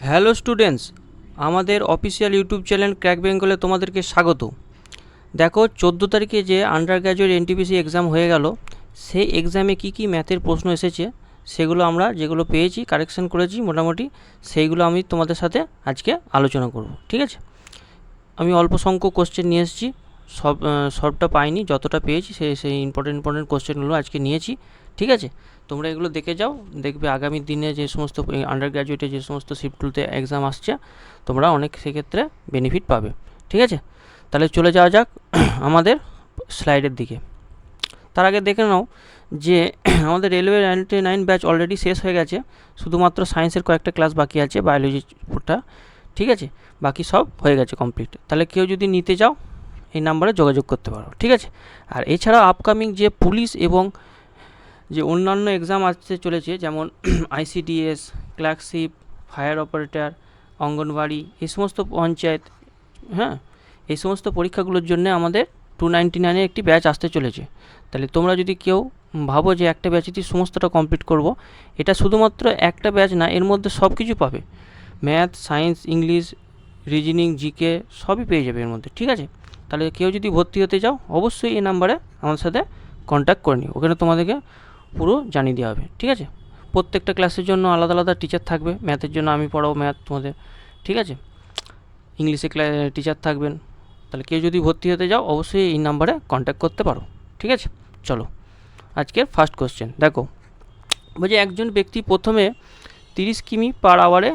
Hello students, আমাদের official YouTube channel crack বেঙ্গলে তোমাদেরকে স্বাগত। দেখো 14 তারিখে যে আন্ডার গ্র্যাজুয়েট এনটিপিসি এক্সাম হয়ে গেল, সেই এক্সামে কি ম্যাথের প্রশ্ন এসেছে সেগুলো আমরা যেগুলো পেয়েছি কারেকশান করেছি মোটামুটি, সেইগুলো আমি তোমাদের সাথে আজকে আলোচনা করব। ঠিক আছে, আমি অল্প সংখ্যক কোশ্চেন নিয়ে এসেছি, সবটা পাইনি, যতটা পেয়েছি সেই ইম্পর্টেন্ট কোশ্চেনগুলো আজকে নিয়েছি। ঠিক আছে, তোমরা এগুলো দেখে যাও, দেখবে আগামী দিনে যে সমস্ত আন্ডার গ্র্যাজুয়েটে যে সমস্ত শিফটগুলোতে এক্সাম আসছে তোমরা অনেক সেক্ষেত্রে বেনিফিট পাবে। ঠিক আছে, তাহলে চলে যাওয়া যাক আমাদের স্লাইডের দিকে। তার আগে দেখে নাও যে আমাদের রেলওয়ে 99 ব্যাচ অলরেডি শেষ হয়ে গেছে, শুধুমাত্র সায়েন্সের কয়েকটা ক্লাস বাকি আছে, বায়োলজিটা। ঠিক আছে, বাকি সব হয়ে গেছে কমপ্লিট। তাহলে কেউ যদি নিতে চাও এই নাম্বারে যোগাযোগ করতে পারো। ঠিক আছে, আর এছাড়া আপকামিং যে পুলিশ এবং যে অন্যান্য এক্সাম আসতে চলেছে, যেমন ICDS, clerkship, fire operator, anganwadi, এই সমস্ত পঞ্চায়েত, হ্যাঁ, এই সমস্ত পরীক্ষাগুলোর জন্য আমাদের 299 একটি ব্যাচ আসতে চলেছে। তাহলে তোমরা যদি কেউ ভাবো যে একটা ব্যাচেতেই সমস্তটা কমপ্লিট করব, এটা শুধুমাত্র একটা ব্যাচ না, এর মধ্যে সব কিছু পাবে, math, science, English, reasoning, GK সবই পেয়ে যাবে এর মধ্যে। ঠিক আছে, তাহলে কেউ যদি ভর্তি হতে চাও অবশ্যই এই নাম্বারে আমার সাথে কন্ট্যাক্ট করে নিও, ওখানে তোমাদেরকে পুরো জানিয়ে দেওয়া হবে। ঠিক আছে, প্রত্যেকটা ক্লাসের জন্য আলাদা আলাদা টিচার থাকবে, ম্যাথের জন্য আমি পড়াবো ম্যাথ তোমাদের, ঠিক আছে, ইংলিশে টিচার থাকবেন। তাহলে কেউ যদি ভর্তি হতে যাও অবশ্যই এই নাম্বারে কন্ট্যাক্ট করতে পারো। ঠিক আছে, চলো আজকের ফার্স্ট কোশ্চেন দেখো। বলছে একজন ব্যক্তি প্রথমে 30 কিমি পার আওয়ারে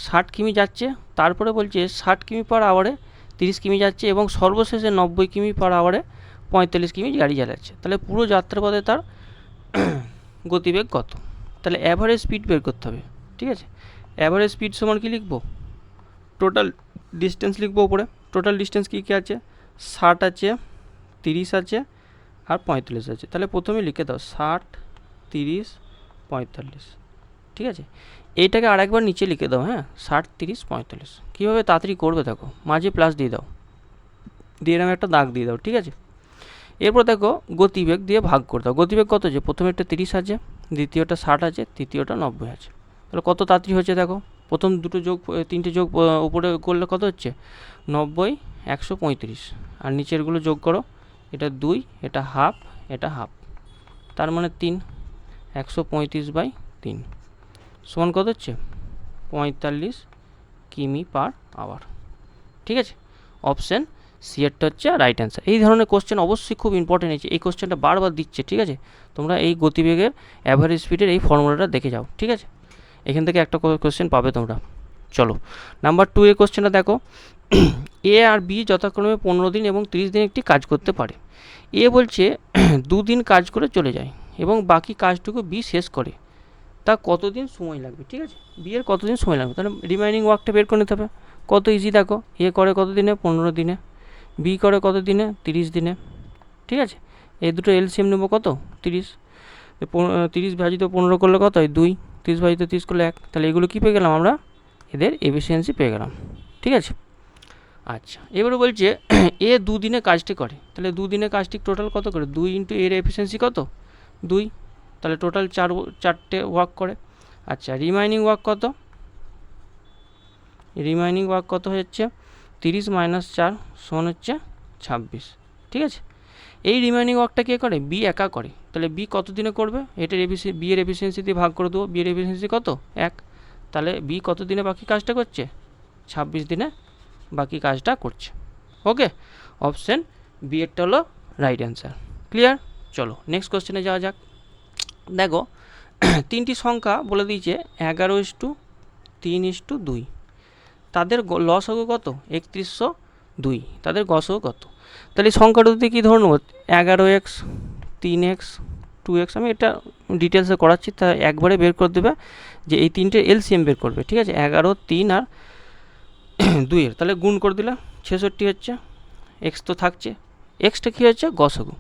60 কিমি যাচ্ছে, তারপরে বলছে 60 কিমি পার আওয়ারে 30 কিমি যাচ্ছে এবং সর্বশেষে 90 কিমি পার আওয়ারে 45 কিমি গাড়ি চালাচ্ছে। তাহলে পুরো যাত্রাপথে তার গতিবেগ কত? তাহলে অ্যাভারেজ স্পিড বের করতে হবে। ঠিক আছে, অ্যাভারেজ স্পিড সমান কি লিখবো? টোটাল ডিস্টেন্স লিখবো উপরে। টোটাল ডিস্টেন্স কী আছে? 60 আছে, 30 আছে আর 45 আছে। তাহলে প্রথমে লিখে দাও 60, 30, 45। ঠিক আছে, এইটাকে আরেকবার নিচে লিখে দাও। হ্যাঁ, 60, 30, 45। কীভাবে তাড়াতাড়ি করবে দেখো, মাঝে প্লাস দিয়ে দাও, দিয়ে এরকম একটা দাগ দিয়ে দাও। ঠিক আছে, এরপর দেখো গতিবেগ দিয়ে ভাগ করে দাও। গতিবেগ কত আছে? প্রথমে একটা 30 আছে, দ্বিতীয়টা 60 আছে, তৃতীয়টা 90 আছে। তাহলে কত তাড়াতাড়ি হচ্ছে দেখো, প্রথম তিনটে যোগ উপরে করলে কত হচ্ছে? 90, 135, আর নিচেরগুলো যোগ করো, এটা 2, এটা হাফ, এটা হাফ, তার মানে 3, 135/3 সমান কত হচ্ছে? 45 কিমি পার আওয়ার। ঠিক আছে, অপশান সি এরটা হচ্ছে রাইট অ্যান্সার। এই ধরনের কোশ্চেন অবশ্যই খুব ইম্পর্টেন্ট হয়েছে, এই কোশ্চেনটা বারবার দিচ্ছে। ঠিক আছে, তোমরা এই গতিবেগের অ্যাভারেজ স্পিডের এই ফর্মুলাটা দেখে যাও। ঠিক আছে, এখান থেকে একটা কোশ্চেন পাবে তোমরা। চলো নাম্বার 2 এর কোশ্চেনটা দেখো। এ আর বি যথাক্রমে 15 দিন এবং 30 দিন একটি কাজ করতে পারে। এ বলছে 2 দিন কাজ করে চলে যায় এবং বাকি কাজটুকু বি শেষ করে, তা কতদিন সময় লাগবে? ঠিক আছে, বি এর কতদিন সময় লাগবে? তাহলে রিমাইনিং ওয়ার্কটা বের করে নিতে হবে। কত ইজি দেখো, এ করে কত দিনে? 15 দিনে। বি করে কত দিনে? 30 দিনে। ঠিক আছে, এই দুটো এলসিএম নেবো কত? 30। 30 ভাজিত 15 করলে কত হয়? 2। 30 ভাজিত 30 করলে 1। তাহলে এগুলো কী পেয়ে গেলাম আমরা? এদের এফিসিয়েন্সি পেয়ে গেলাম। ঠিক আছে, আচ্ছা এবারে বলছে এ 2 দিনে কাজটি করে, তাহলে 2 দিনে কাজটি টোটাল কত করে? 2 ইন্টু এর এফিসিয়েন্সি কত? 2, তাহলে টোটাল 4টে ওয়ার্ক করে। আচ্ছা রিমাইনিং ওয়ার্ক কত? রিমাইনিং ওয়ার্ক কত হচ্ছে? 30 - 4 সমান হচ্ছে 26। ঠিক আছে, এই রিমাইনিং ওয়ার্কটা কে করে? বি একা করে। তাহলে বি কত দিনে করবে? এটার বি এর এফিসিয়েন্সি দিয়ে ভাগ করে দেবো। বি এর এফিসিয়েন্সি কত? 1। তাহলে বি কত দিনে বাকি কাজটা করছে? 26 দিনে বাকি কাজটা করছে। ওকে, অপশান বি এরটা হলো রাইট অ্যান্সার। ক্লিয়ার? চলো নেক্সট কোশ্চেনে যাওয়া যাক। দেখো 3টি সংখ্যা বলে দিয়েছে 11:3:2, তাদের লসাগু কত? 3102। তাদের গসাগু কত? তাহলে এই সংখ্যাটা যদি কী ধরে নেব? 11x, 3x, 2x। আমি এটা ডিটেলসে করাচ্ছি, তা একবারে বের করে দেবে যে এই তিনটে এলসিএম বের করবে। ঠিক আছে, 11, 3 আর 2 এর তাহলে গুণ করে দিলে 66 হচ্ছে। এক্স তো থাকছে, এক্সটা কী হচ্ছে? গসাগু।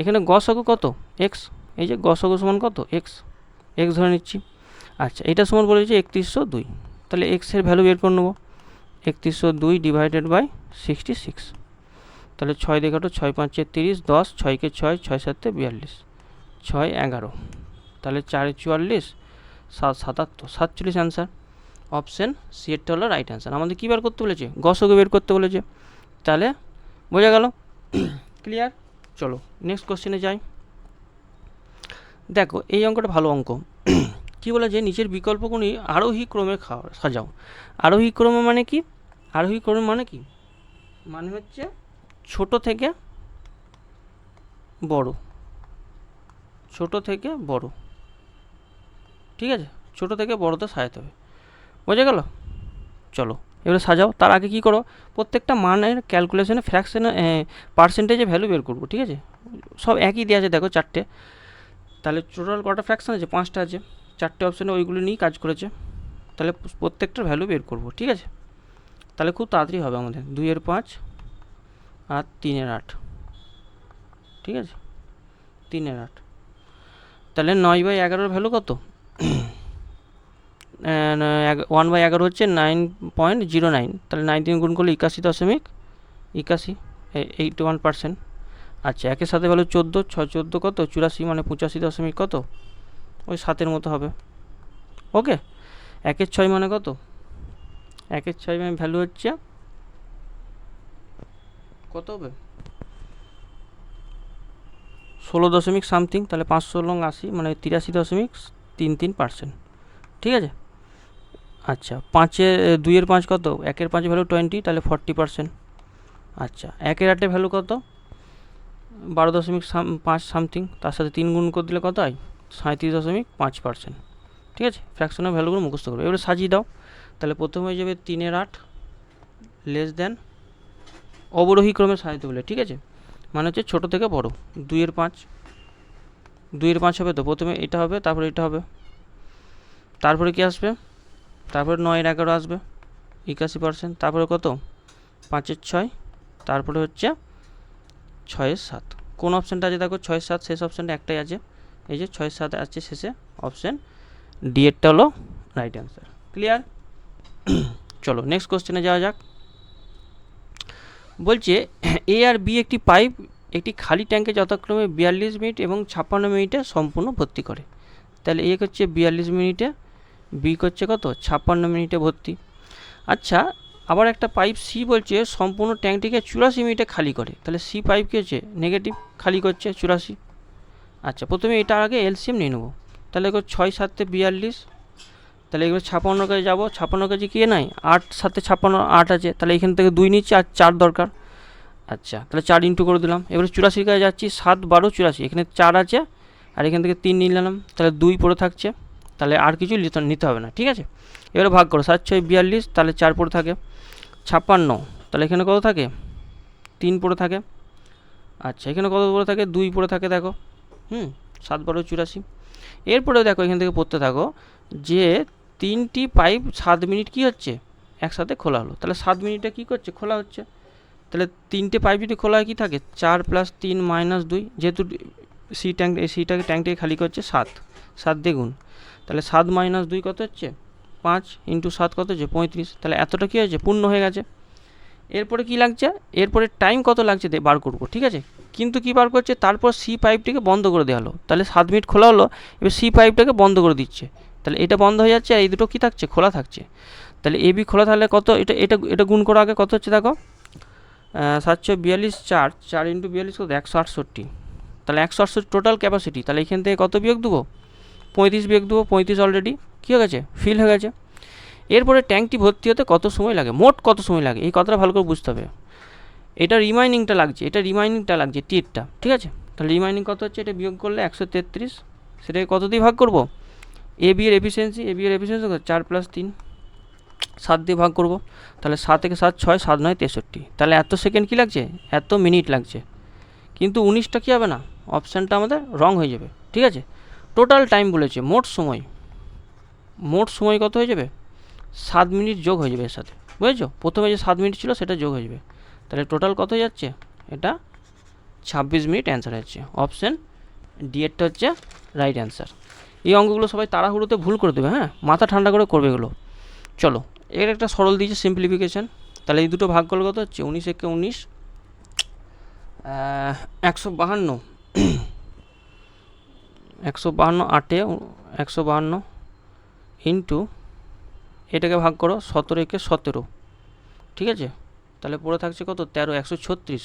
এখানে গসাগু কত? এক্স। এই যে গসাগু সমান কত? এক্স, এক্স ধরে নিচ্ছি। আচ্ছা এটা সমান বলেছে 3102, তাহলে এক্সের ভ্যালু বের করে নেবো। 3102 ডিভাইডেড বাই 66, তাহলে 6 দিয়ে কাটো, 6 5 30, 10, 6কে 6, 6 7 42, 6 11, তাহলে 4 44, 7 77, 47 অ্যান্সার। অপশান সি এরটা হলো রাইট অ্যান্সার। আমাদের কী বের করতে বলেছে? গসক বের করতে বলেছে। তাহলে বোঝা গেল? ক্লিয়ার? চলো নেক্সট কোশ্চেনে যাই। দেখো এই অঙ্কটা ভালো অঙ্ক। কী বলে যে নিচের বিকল্পগুলি আরোহী ক্রমে সাজাও। আরোহী ক্রমে মানে কি? আরোহী ক্রমে মানে কি? মানে হচ্ছে ছোট থেকে বড়, ছোট থেকে বড়, ঠিক আছে? ছোট থেকে বড়তে সাজাতে হবে। বোঝা গেল? চলো এবারে সাজাও। তার আগে কি করো, প্রত্যেকটা মানের ক্যালকুলেশনে ফ্র্যাকশনে পার্সেন্টেজে ভ্যালু বের করবো, ঠিক আছে? সব একই দেওয়া আছে, দেখো 4টে। তাহলে টোটাল কটা ফ্র্যাকশন আছে? 5টা আছে। 4টে অপশানে ওইগুলো নিয়েই কাজ করেছে। তাহলে প্রত্যেকটার ভ্যালু বের করবো, ঠিক আছে? তাহলে খুব তাড়াতাড়ি হবে আমাদের। 2 এর 5 আর 3 এর 8, ঠিক আছে? 3 এর 8। তাহলে 9/11 ভ্যালু কত? 1/11 হচ্ছে 9.09। তাহলে 9 দিয়ে গুণ করলে 81.81, আচ্ছা 1-এর সাথে ভ্যালু 14, 6-14 কত? 84, মানে 85 কত? ওই 7-এর মতো হবে। ওকে, 1-এর 6 মানে কত? 1-এর 6 মানে ভ্যালু হচ্ছে কত হবে? 16 সামথিং। তাহলে 580, মানে 83.33%, ঠিক আছে? আচ্ছা 2-এর 5 কত? 1-এর 5 ভ্যালু 20, তাহলে 40%। আচ্ছা 1-এর 8 ভ্যালু কত? 12.5 সামথিং। তার সাথে 3 গুণ করে দিলে কত হয়? 37.5%, ঠিক আছে? ফ্র্যাকশনের ভ্যালুগুলো মুখস্থ করবে। এবারে সাজিয়ে দাও। তাহলে প্রথমে হয়ে যাবে 3-এর 8 লেস দেন, অবরোহী ক্রমে সাজাতে বলে, ঠিক আছে? মানে হচ্ছে ছোটো থেকে বড়। 2-এর 5, 2-এর 5 হবে তো, প্রথমে এটা হবে, তারপরে এটা হবে, তারপরে কি আসবে? তারপরে 9-এর 11 আসবে 81%, তারপরে কত? 5-এর 6, তারপরে হচ্ছে 6-এর 7। কোন অপশানটা আছে দেখো? 6-এর 7 শেষ অপশানটা একটাই আছে, এই যে 6-এর 7 আছে শেষে, অপশান ডি এরটা হলো রাইট অ্যান্সার। ক্লিয়ার? চলো নেক্সট কোশ্চেনে যাওয়া যাক। বলছে এ আর বি একটি পাইপ একটি খালি ট্যাঙ্কে যথাক্রমে 42 মিনিট এবং 56 মিনিটে সম্পূর্ণ ভর্তি করে। তাহলে এ হচ্ছে 42 মিনিটে, বি করছে কত? 56 মিনিটে ভর্তি। আচ্ছা আবার একটা পাইপ সি বলছে সম্পূর্ণ ট্যাঙ্কটিকে 84 মিনিটে খালি করে। তাহলে সি পাইপ কী হচ্ছে? নেগেটিভ, খালি করছে 84। আচ্ছা প্রথমে এটার আগে এলসিএম নিয়ে নেবো। তাহলে এগুলো 6-7 42, তাহলে এগুলো 56 কাছে যাবো। 56 কাছে কি নাই? 8 7 56, 8 আছে। তাহলে এখান থেকে 2 নিচ্ছি আর 4 দরকার। আচ্ছা তাহলে 4 ইন্টু করে দিলাম। এবারে 84 কাছে যাচ্ছি, 7 12 84, এখানে 4 আছে আর এখান থেকে 3 নিয়ে নিলাম, তাহলে 2 পড়ে থাকছে। তাহলে আর কিছু নিতে হবে না, ঠিক আছে? এবারে ভাগ করো, 7 6 42, তাহলে 4 পড়ে থাকে। 56, তাহলে এখানে কত থাকে? 3 পড়ে থাকে। আচ্ছা এখানে কত পড়ে থাকে? 2 পড়ে থাকে, দেখো 7 12 84। এরপরে দেখো এখান থেকে পড়তে থাকো যে 3টি পাইপ 7 মিনিট কি হচ্ছে? একসাথে খোলা হলো। তাহলে 7 মিনিটে কী করছে? খোলা হচ্ছে। তাহলে 3টে পাইপ যদি খোলা হয় কী থাকে? 4 + 3 - 2, যেহেতু ট্যাঙ্কটাকে খালি করছে 7, 7 দিয়ে গুণ। তাহলে 7 - 2 কত হচ্ছে? 5 × 7 কত হচ্ছে? 35। তাহলে এতটা কী হয়েছে? পূর্ণ হয়ে গেছে। এরপরে কি লাগছে? এরপরে টাইম কত লাগছে বার করবো, ঠিক আছে? কিন্তু কি বার করছে? তারপর সি পাইপটিকে বন্ধ করে দেওয়া হলো। তাহলে 7 মিনিট খোলা হলো, এবার সি পাইপটাকে বন্ধ করে দিচ্ছে। তাহলে এটা বন্ধ হয়ে যাচ্ছে আর এই দুটো কী থাকছে? খোলা থাকছে। তাহলে এ বি খোলা থাকলে কত? এটা গুণ করা আগে কত হচ্ছে দেখো? 7 6 42, 4 4 × 42 কত? 168। তাহলে 168 টোটাল ক্যাপাসিটি। তাহলে এখান থেকে কত বিয়োগ দেবো? 35 বিয়োগ দেবো। 35 অলরেডি কী হয়ে গেছে? ফিল হয়ে গেছে। এরপরে ট্যাঙ্কটি ভর্তি হতে কত সময় লাগে? মোট কত সময় লাগে? এই কথাটা ভালো করে বুঝতে হবে। এটা রিমাইনিংটা লাগছে টিএরটা, ঠিক আছে? তাহলে রিমাইনিং কত হচ্ছে? এটা বিয়োগ করলে 133, সেটাকে কত দিয়ে ভাগ করবো? এ বি এর এফিসিয়েন্সি 4 + 3, 7 দিয়ে ভাগ করবো। তাহলে 7 থেকে 7 6, 7 9 63। তাহলে এত সেকেন্ড কী লাগছে? এত মিনিট লাগছে। কিন্তু 19টা কী হবে না? অপশানটা আমাদের রং হয়ে যাবে, ঠিক আছে? টোটাল টাইম বলেছে, মোট সময় কত হয়ে যাবে? 7 মিনিট যোগ হয়ে যাবে এর সাথে, বুঝেছো? প্রথমে যে 7 মিনিট ছিল সেটা যোগ হয়ে যাবে। তাহলে টোটাল কত হয়ে যাচ্ছে? এটা 26 মিনিট অ্যান্সার হচ্ছে। অপশান ডি এরটা হচ্ছে রাইট অ্যান্সার। এই অঙ্কগুলো সবাই তাড়াহুড়োতে ভুল করে দেবে, হ্যাঁ? মাথা ঠান্ডা করে করবে এগুলো। চলো এর একটা সরল দিয়েছে সিম্পলিফিকেশান। তাহলে এই দুটো ভাগ করলে কত হচ্ছে? 19 একে 19, 152, 152 8 152 ইন্টু এটাকে ভাগ করো, 17 একে 17, ঠিক আছে। তাহলে পড়ে থাকছে কত, 13, 136,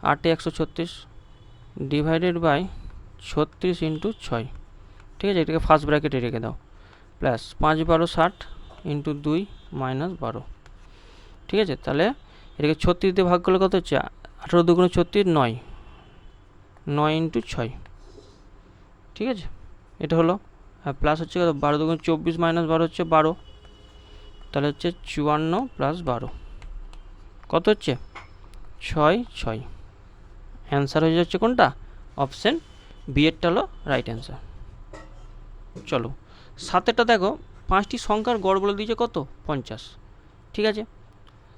8 136 ডিভাইডেড বাই 36 ইন্টু 6, ঠিক আছে। এটাকে ফার্স্ট ব্র্যাকেটে রেখে দাও, প্লাস 5 12 60 ইন্টু 2 মাইনাস 12, ঠিক আছে। তাহলে এটাকে 36 দিয়ে ভাগ করলে কত হচ্ছে, 18 দুগুণে 36, 9, 9 ইন্টু 6, ঠিক আছে। এটা হলো, আর প্লাস হচ্ছে কত, 12 দুগুণে 24 মাইনাস 12 হচ্ছে 12, তাহলে হচ্ছে 54 প্লাস 12 কত হচ্ছে, 6 6। অ্যান্সার হয়ে যাচ্ছে কোনটা, অপশান বি এরটা হলো রাইট অ্যান্সার। চলো 7এরটা দেখো, 5টি সংখ্যার গড় বলে দিয়েছে কত, 50, ঠিক আছে।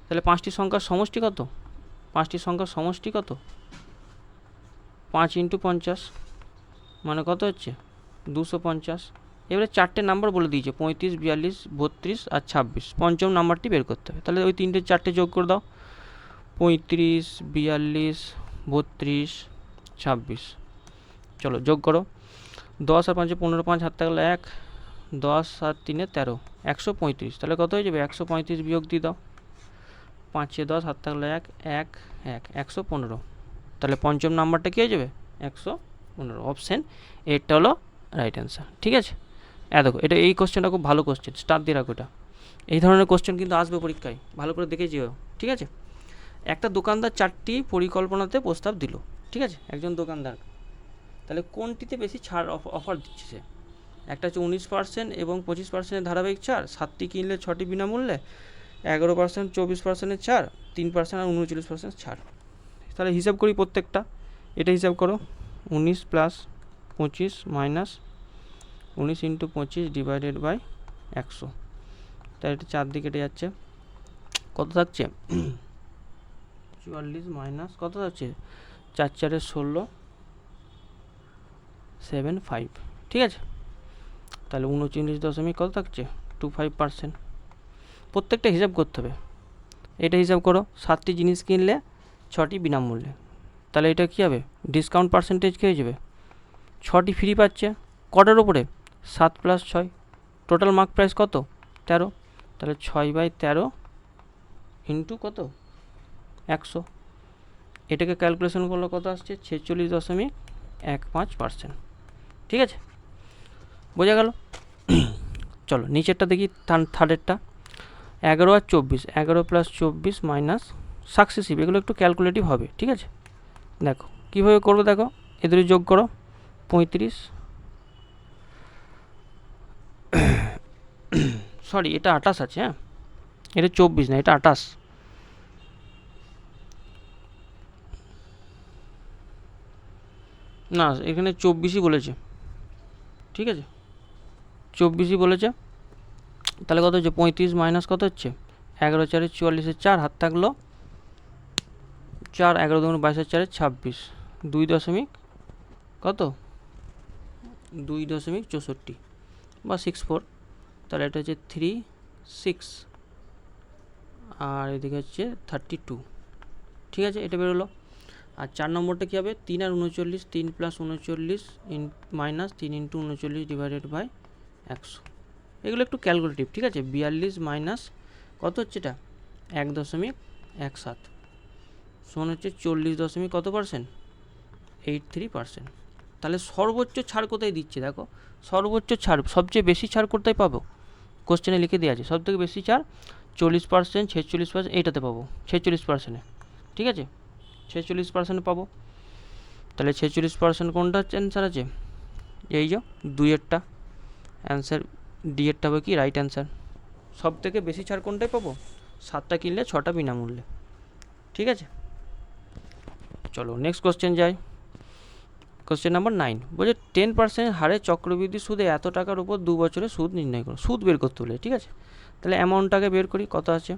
তাহলে 5টি সংখ্যার সমষ্টি কত, 5টি সংখ্যার সমষ্টি কত, 5 ইন্টু 50 মানে কত হচ্ছে, 250। এবারে 4টে নাম্বার বলে দিয়েছে, 35 42 32 আর 26, পঞ্চম নাম্বারটি বের করতে হবে। তাহলে ওই 3টে 4টে যোগ করে দাও, 35 42 32 26, চলো যোগ করো, 10 আর 5 15, 5 হাত থাকলে 1, 10 আর 3 13, 135। তাহলে কত হয়ে যাবে, 135 বিয়োগ দিয়ে দাও, 5 10 হাত থাকলে 1 1 1, 115। তাহলে পঞ্চম নাম্বারটা কী হয়ে যাবে, 115। অপশান এরটা হলো রাইট অ্যান্সার, ঠিক আছে। দেখো এটা, এই কোশ্চেনটা খুব ভালো কোশ্চেন, স্টার দিয়ে রাখো এটা। এই ধরনের কোশ্চেন কিন্তু আসবে পরীক্ষায়, ভালো করে দেখে যেও, ঠিক আছে। একটা দোকানদার 4টি পরিকল্পনাতে প্রস্তাব দিল, ঠিক আছে, একজন দোকানদার। তাহলে কোনটিতে বেশি ছাড় অফার দিচ্ছে সে, একটা হচ্ছে 19% এবং 25%-এর ধারাবাহিক ছাড়, 7টি কিনলে 6টি বিনামূল্যে, 11% 24%-এর ছাড়, 3% আর 39% ছাড়। তাহলে হিসাব করি প্রত্যেকটা, এটা হিসাব করো, 19 plus 25 minus 19 into 25 divided by 100, তাই এটা 4 দিকে কেটে যাচ্ছে, কত থাকছে, 44 মাইনাস কত থাকছে, 4 4 16 75, ঠিক আছে। তাহলে 39 দশমিক কত থাকছে, 25%। প্রত্যেকটা হিসাব করতে হবে, এটা হিসাব করো, 7টি জিনিস কিনলে 6টি বিনামূল্যে, তাহলে এটা কী হবে, ডিসকাউন্ট পার্সেন্টেজ কী হয়ে যাবে, 6টি ফ্রি পাচ্ছে, কটার ওপরে, 7 প্লাস 6, টোটাল মার্ক প্রাইস কত, 13, তাহলে 6/13 ইন্টু কত, 100, এটাকে ক্যালকুলেশন করলে কত আসছে, 46.15%, ঠিক আছে, বোঝা গেল। চলো নিচেরটা দেখি, থার্ডেরটা, 11 আর 24, 11 প্লাস 24 মাইনাস সাকসেসিভ, এগুলো একটু ক্যালকুলেটিভ হবে, ঠিক আছে। দেখো কীভাবে করবো, দেখো এদের যোগ করো, 35, সরি এটা 28 আছে, হ্যাঁ এটা 24 না, এটা 28, না এখানে 24ই বলেছে, ঠিক আছে 24ই বলেছে। তাহলে কত হচ্ছে, 35 মাইনাস কত হচ্ছে, 11 4 44, 4 হাত থাকলো 4, 11 2 22, 4 26, 2 দশমিক কত, 2.64 বা 64, তাহলে এটা হচ্ছে 3 6, আর এদিকে হচ্ছে 32, ঠিক আছে, এটা বেরোলো। আর 4 নম্বরটা কী হবে, 3 আর 39, 3 plus 39 minus 3 into 39 divided by 100, এগুলো একটু ক্যালকুলেটিভ, ঠিক আছে। 42 মাইনাস কত হচ্ছে, এটা 1.17 সমান হচ্ছে 40 দশমিক কত পার্সেন্ট, 83%। তাহলে সর্বোচ্চ ছাড় কোথায় দিচ্ছে, দেখো সর্বোচ্চ ছাড়, সবচেয়ে বেশি ছাড় কোথায় পাবো, কোশ্চেনে লিখে দেওয়া আছে, সবথেকে বেশি ছাড় 40%, 46%, এইটাতে পাবো 46%-এ, ঠিক আছে 46% পাবো। তাহলে 46% কোনটা অ্যান্সার আছে, এই যে 2-এরটা অ্যান্সার, ডি-এরটা হবে কি রাইট অ্যান্সার। সব থেকে বেশি ছাড় কোনটায় পাবো, 7টা কিনলে 6টা বিনামূল্যে, ঠিক আছে। চলো নেক্সট কোশ্চেন যাই, কোশ্চেন নাম্বার 9, বলছে 10% হারে চক্রবৃদ্ধি সুদে এত টাকার উপর 2 বছরে সুদ নির্ণয় করো, সুদ বের করতে হলে, ঠিক আছে। তাহলে অ্যামাউন্টটাকে বের করি, কত আছে,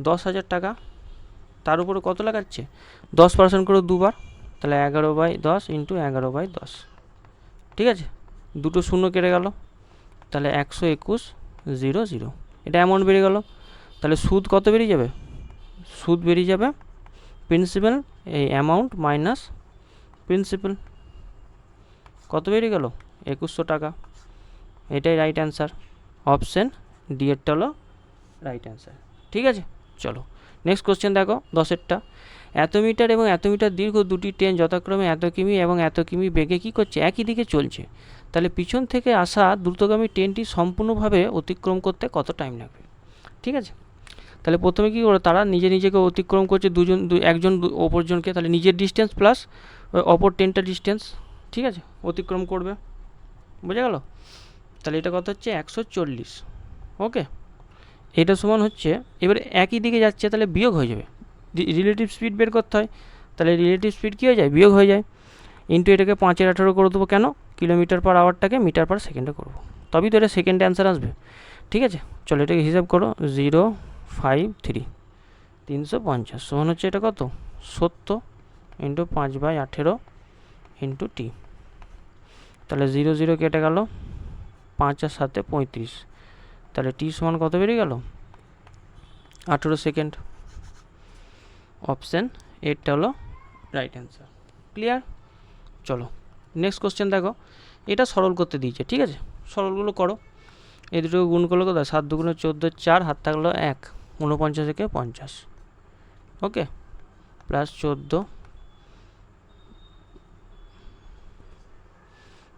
10,000 টাকা, তার উপরে কত লাগাচ্ছে, 10% করে দুবার, তাহলে 11/10 ইন্টু 11/10, ঠিক আছে, দুটো শূন্য কেটে গেল, তাহলে 121,000, এটা অ্যামাউন্ট বেরিয়ে গেল। তাহলে সুদ কত বেরিয়ে যাবে, সুদ বেরিয়ে যাবে প্রিন্সিপাল, এই অ্যামাউন্ট মাইনাস প্রিন্সিপাল, কত বেরিয়ে গেল, 2100 টাকা, এটাই রাইট অ্যান্সার, অপশান ডি এরটা হলো রাইট অ্যান্সার। ঠিক আছে, চলো নেক্সট কোশ্চেন দেখো 10এরটা। এত মিটার এবং এত মিটার দীর্ঘ দুটি ট্রেন যথাক্রমে এত কিমি এবং এত কিমি বেগে কী করছে, একই দিকে চলছে। তাহলে পিছন থেকে আসা দ্রুতগামী ট্রেনটি সম্পূর্ণভাবে অতিক্রম করতে কত টাইম লাগবে। ঠিক আছে, তাহলে প্রথমে কী করে, তারা নিজেকে অতিক্রম করছে, একজন অপরজনকে, তাহলে নিজের ডিস্টেন্স প্লাস অপর ট্রেনটার ডিস্টেন্স, ঠিক আছে, অতিক্রম করবে। বোঝা গেল? তাহলে এটা কত হচ্ছে 140। ওকে, এটা সমান হচ্ছে, এবারে একই দিকে যাচ্ছে তাহলে বিয়োগ হয়ে যাবে, রিলেটিভ স্পিড বের করতে হয়। তাহলে রিলেটিভ স্পিড কী হয়ে যায়, বিয়োগ হয়ে যায়। ইন্টু এটাকে 5/18 করে দেবো, কেন, কিলোমিটার পার আওয়ারটাকে মিটার পার সেকেন্ডে করবো, তবেই তো এটা সেকেন্ডে অ্যান্সার আসবে। ঠিক আছে, চলো এটাকে হিসাব করো, 053 350 সমান হচ্ছে এটা কত, 70 ইন্টু 5/18 ইন্টু টি। তাহলে 0 কেটে গেল, 5 আর 7 35, তাহলে টি সমান কত বেরিয়ে গেল, 18 সেকেন্ড। অপশান এরটা হলো রাইট অ্যান্সার। ক্লিয়ার? চলো নেক্সট কোশ্চেন দেখো, এটা সরল করতে দিয়েছে। ঠিক আছে, সরলগুলো করো, এই দুটো গুণ করলে কত, 7 2 14, 4 হাত থাকলো 1, 49 থেকে 50। ওকে, প্লাস 14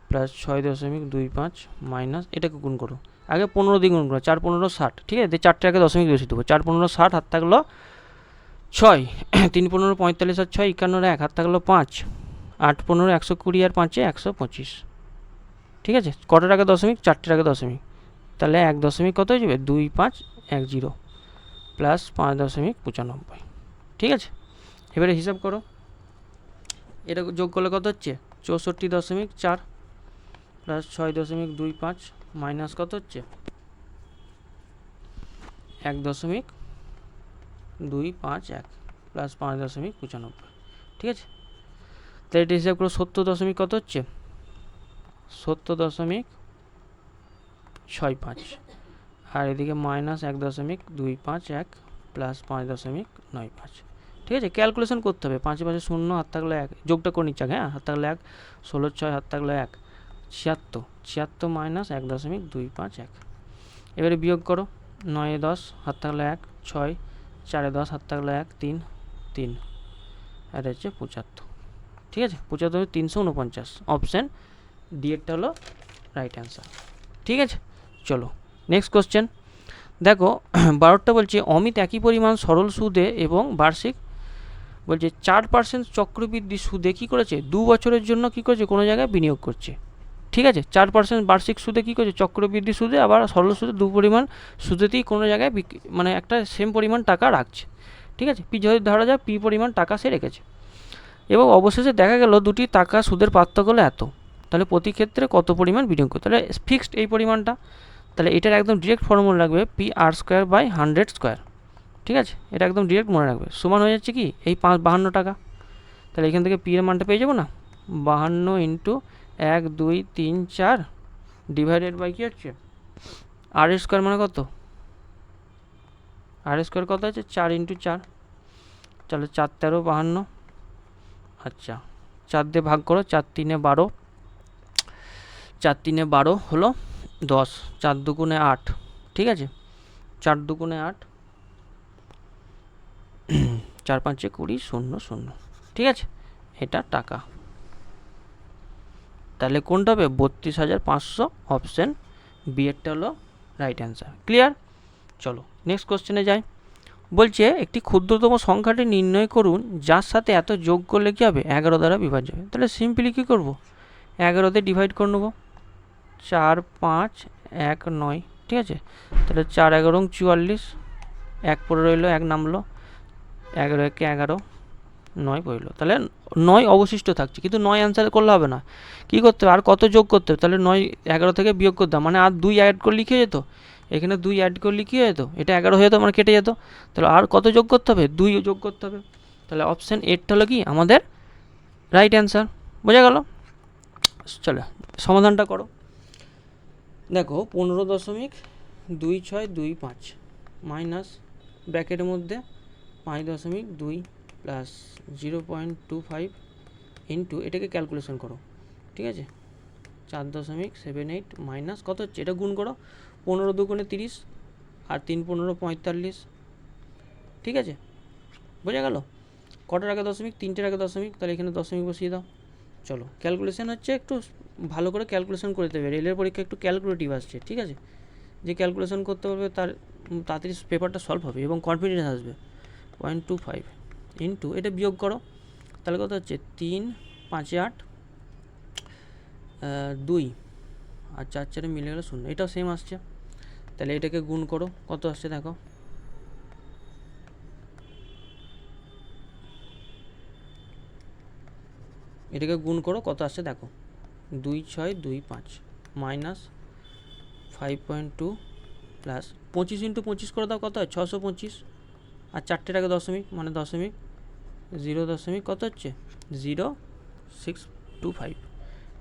প্লাস 6.25 মাইনাস, এটাকে গুণ করো, আগে 15 দিয়ে গুণ করো, 4 15 60। ঠিক আছে, 4টে আগে দশমিক বেশি দেবো, 4 15 60 হাত থাকলো 6, 3 15 45 আর 6 51 1 হাত থাকলো 5, 8 15 120 আর 5 125। ঠিক আছে, কটার আগে দশমিক, 4টের আগে দশমিক, তাহলে 1 দশমিক কত হয়ে যাবে, 2510 প্লাস 5.95। ঠিক আছে, এবারে হিসাব করো, এটা যোগ করলে কত হচ্ছে, 64.4 প্লাস 6.25 মাইনাস কত হচ্ছে, 1.251 প্লাস 5.95। ঠিক আছে, তাহলে এটা হিসাব করো, 70 দশমিক কত হচ্ছে, 70.65, আর এদিকে মাইনাস 1.251 প্লাস 5.95। ঠিক আছে, ক্যালকুলেশন করতে হবে, 5 5 0 হাত থাকলে 1, যোগটা করে নিচ্ছে, হ্যাঁ, হাত থাকলে 1, 16 6 হাত থাকলে 1, 76 মাইনাস 1.251। এবারে বিয়োগ করো, 9 10 হাত থাকলে 1, 6 4 10 হাত থাকলে 1, 3 3, আর হচ্ছে 75। ঠিক আছে, 75 349, অপশান ডি এরটা হলো রাইট অ্যান্সার। ঠিক আছে, চলো নেক্সট কোশ্চেন দেখো, 12টা বলছে, অমিত একই পরিমাণ সরল সুদে এবং বার্ষিক বলছে 4% চক্রবৃদ্ধি সুদে কী করেছে, 2 বছরের জন্য কী করেছে, কোনো জায়গায় বিনিয়োগ করছে। ঠিক আছে, 4% বার্ষিক সুদে কী করছে, চক্রবৃদ্ধি সুদে আবার সরল সুদে 2 পরিমাণ সুদেতেই কোনো জায়গায় মানে একটা সেম পরিমাণ টাকা রাখছে। ঠিক আছে, পি যদি ধরা যায় পি পরিমাণ টাকা সে রেখেছে, এবং অবশেষে দেখা গেল দুটি টাকা সুদের পার্থক্য হলো এত, তাহলে প্রতি ক্ষেত্রে কত পরিমাণ বিনিয়োগ করতে, তাহলে ফিক্সড এই পরিমাণটা, তাহলে এটার একদম ডিরেক্ট ফর্মুলা লাগবে PR²/100²। ঠিক আছে, এটা একদম ডিরেক্ট মনে রাখবে, সমান হয়ে যাচ্ছে কি, এই 52 টাকা। তাহলে এখান থেকে পি এর মানটা পেয়ে যাবো না, 52 ইন্টু 1 2 3 4 ডিভাইডেড বাই কী হচ্ছে, R² মানে কত, R² কত আছে, 4 ইন্টু 4, তাহলে 4 13 52। আচ্ছা, 4 দিয়ে ভাগ করো, 4 3 12, 4 3 12 হলো 10, 4 2 8। ঠিক আছে, 4 2 8, 4 5 20 0 0। ঠিক আছে, এটা টাকা, তাহলে কোনটা হবে, 32,500, অপশান বি এরটা হলো রাইট অ্যান্সার। ক্লিয়ার? চলো নেক্সট কোশ্চেনে যাই, বলছে একটি ক্ষুদ্রতম সংখ্যাটি নির্ণয় করুন যার সাথে এত যোগ করলে কী হবে, 11 দ্বারা বিভাজ্য হবে। তাহলে সিম্পলি কী করবো, 11তে ডিভাইড করে নেবো, 4 5 1 9। ঠিক আছে, তাহলে 4 11 44, 1 পড়ে রইলো, 1 নামলো, 11 1 11, 9 পড়লো, তাহলে 9 অবশিষ্ট থাকছে, কিন্তু 9 অ্যান্সার করলে হবে না, কী করতে হবে, আর কত যোগ করতে হবে, তাহলে 9 11 থেকে বিয়োগ করতে হবে, মানে আর 2 অ্যাড করে লিখে যেত, এখানে 2 অ্যাড করে লিখে যেত, এটা 11 হয়ে যেত, মানে কেটে যেত, তাহলে আর কত যোগ করতে হবে, 2 যোগ করতে হবে। তাহলে অপশান এরটা হলো কি আমাদের রাইট অ্যান্সার। বোঝা গেল? চলো সমাধানটা করো, দেখো 15.2625 মাইনাস ব্র্যাকেটের মধ্যে 5.2 প্লাস 0.25 ইন্টু, এটাকে ক্যালকুলেশন করো। ঠিক আছে, 4.78 মাইনাস কত হচ্ছে, এটা গুণ করো, 15 2 30, আর 3 15 45, ঠিক আছে, বোঝা গেল? কটার আগে দশমিক? 3টের আগে দশমিক, তাহলে এখানে দশমিক বসিয়ে দাও। চলো, ক্যালকুলেশন হচ্ছে একটু ভালো করে ক্যালকুলেশন করে দেবে, রেলের পরীক্ষা একটু ক্যালকুলেটিভ আসছে, ঠিক আছে? যে ক্যালকুলেশন করতে পারবে তার তাড়াতাড়ি পেপারটা সলভ হবে এবং কনফিডেন্স আসবে। 0.25 ইন্টু, এটা বিয়োগ করো, তাহলে কত হচ্ছে? 3 5 8 2 আর 4 4 মিলে গেলে 0, এটাও সেম আসছে। তাহলে এটাকে গুণ করো, কত আসছে দেখো। এটাকে গুণ করো, কত আসছে দেখো। 2 6 2 5 মাইনাস 5.2 প্লাস 25 ইন্টু 25 করে দাও, কত হয়? 625। আর 4টের আগে দশমিক, মানে দশমিক 0 দশমিক কত হচ্ছে? 0.625,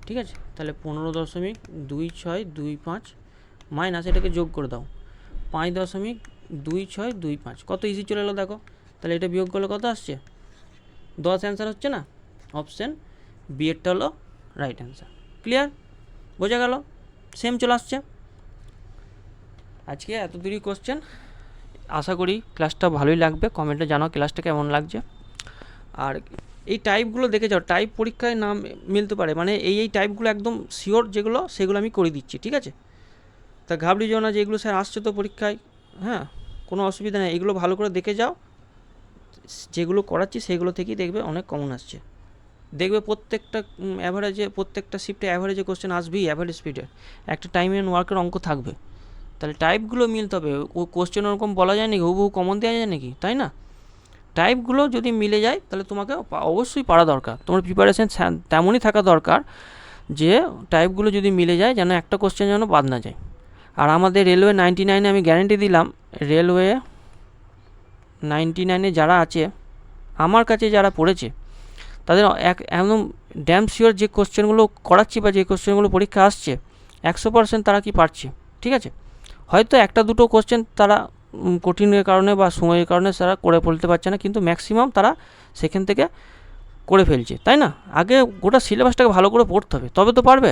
ঠিক আছে? তাহলে 15.2625 মাইনাস, এটাকে যোগ করে দাও, 5.2625, কত ইজি চলে এলো দেখো। তাহলে এটা বিয়োগ করলে কত আসছে? 10 অ্যান্সার হচ্ছে না? অপশান বি এরটা হলো রাইট অ্যান্সার। ক্লিয়ার? বোঝা গেল? সেম চলে আসছে। আজকে এত দূরই কোশ্চেন। আশা করি ক্লাসটা ভালোই লাগবে, কমেন্টে জানাও ক্লাসটা কেমন লাগছে। আর এই টাইপগুলো দেখে যাও, টাইপ পরীক্ষায় নাম মিলতে পারে, মানে এই টাইপগুলো একদম শিওর যেগুলো, সেগুলো আমি করে দিচ্ছি, ঠিক আছে? তা ঘাবড়ি যাও না যে এগুলো স্যার আসছে তো পরীক্ষায়, হ্যাঁ, কোনো অসুবিধা নেই, এগুলো ভালো করে দেখে যাও। যেগুলো করাচ্ছি সেগুলো থেকেই দেখবে অনেক কমন আসছে। দেখবে প্রত্যেকটা অ্যাভারেজে, প্রত্যেকটা শিফটে অ্যাভারেজে কোশ্চেন আসবেই, অ্যাভারেজ স্পিডে একটা টাইম অ্যান্ড ওয়ার্কের অঙ্ক থাকবে। তাহলে টাইপগুলো মিলতে হবে, ও কোশ্চেন ওরকম বলা যায় নাকি হুবহু কমন দেওয়া যায় নাকি, তাই না? টাইপগুলো যদি মিলে যায় তাহলে তোমাকে অবশ্যই পারা দরকার, তোমার প্রিপারেশান তেমনই থাকা দরকার যে টাইপগুলো যদি মিলে যায় যেন একটা কোশ্চেন যেন বাদ না যায়। আর আমাদের রেলওয়ে 99-এ আমি গ্যারেন্টি দিলাম, রেলওয়ে 99-এ যারা আছে, আমার কাছে যারা পড়েছে, তাদের একদম ড্যাম শিওর যে কোশ্চেনগুলো করাচ্ছি বা যে কোশ্চেনগুলো পরীক্ষা আসছে 100% তারা কি পারছে, ঠিক আছে? হয়তো একটা দুটো কোশ্চেন তারা কঠিনের কারণে বা সময়ের কারণে তারা করে ফেলতে পারছে না, কিন্তু ম্যাক্সিমাম তারা সেখান থেকে করে ফেলছে, তাই না? আগে গোটা সিলেবাসটাকে ভালো করে পড়তে হবে, তবে তো পারবে।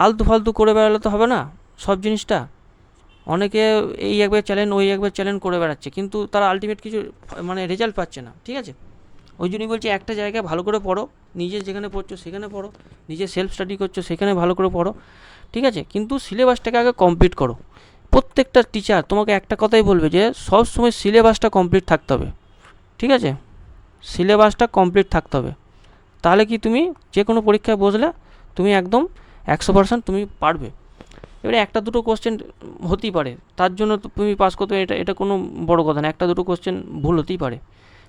আলতু ফালতু করে বেড়ালে তো হবে না সব জিনিসটা। অনেকে এই একবার চ্যালেঞ্জ ওই একবার চ্যালেঞ্জ করে বেড়াচ্ছে, কিন্তু তারা আলটিমেট কিছু মানে রেজাল্ট পাচ্ছে না, ঠিক আছে? ওই জন্যই বলছি একটা জায়গায় ভালো করে পড়ো, নিজে যেখানে পড়ছো সেখানে পড়ো, নিজে সেলফ স্টাডি করছো সেখানে ভালো করে পড়ো, ঠিক আছে? কিন্তু সিলেবাসটাকে আগে কমপ্লিট করো। প্রত্যেকটা টিচার তোমাকে একটা কথাই বলবে যে সব সময় সিলেবাসটা কমপ্লিট থাকতে হবে, ঠিক আছে? সিলেবাসটা কমপ্লিট থাকতে হবে, তাহলে কি তুমি যে কোনো পরীক্ষায় বসলে তুমি একদম 100% তুমি পারবে। এবারে একটা দুটো কোশ্চেন হতেই পারে, তার জন্য তুমি পাস করতে, এটা কোনো বড় কথা না, একটা দুটো কোশ্চেন ভুল হতেই পারে,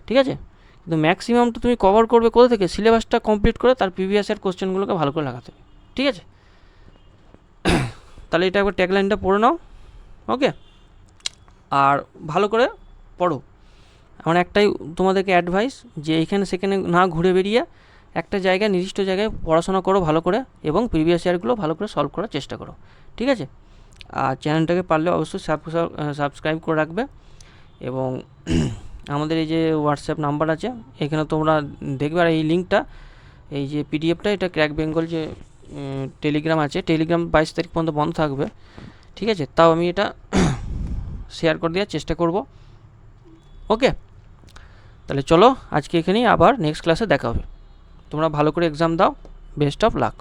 ঠিক আছে? কিন্তু ম্যাক্সিমাম তো তুমি কভার করবে কোথা থেকে? সিলেবাসটা কমপ্লিট করে তার প্রিভিয়াস ইয়ার কোশ্চেনগুলোকে ভালো করে লাগাতে হবে, ঠিক আছে? তাহলে এটা একবার ট্যাগলাইনটা পড়ে নাও, ওকে? আর ভালো করে পড়ো। আমার একটাই তোমাদেরকে অ্যাডভাইস যে এইখানে সেখানে না ঘুরে বেরিয়ে একটা জায়গায়, নির্দিষ্ট জায়গায় পড়াশোনা করো ভালো করে, এবং প্রিভিয়াস ইয়ারগুলো ভালো করে সলভ করার চেষ্টা করো, ঠিক আছে? আর চ্যানেলটাকে পারলে অবশ্যই সাবস্ক্রাইব করে রাখবে। এবং আমাদের এই যে হোয়াটসঅ্যাপ নাম্বার আছে, এখানে তোমরা দেখবে। আর এই লিঙ্কটা, এই যে পিডিএফটা, এটা ক্র্যাক বেঙ্গল যে টেলিগ্রাম আছে, টেলিগ্রাম 22 তারিখ পর্যন্ত বন্ধ থাকবে, ঠিক আছে? তাও আমি এটা শেয়ার করে দেওয়ার চেষ্টা করব, ওকে? তাহলে চলো আজকে এখানেই, আবার নেক্সট ক্লাসে দেখা হবে। তোমরা ভালো করে এক্সাম দাও, বেস্ট অফ লাক।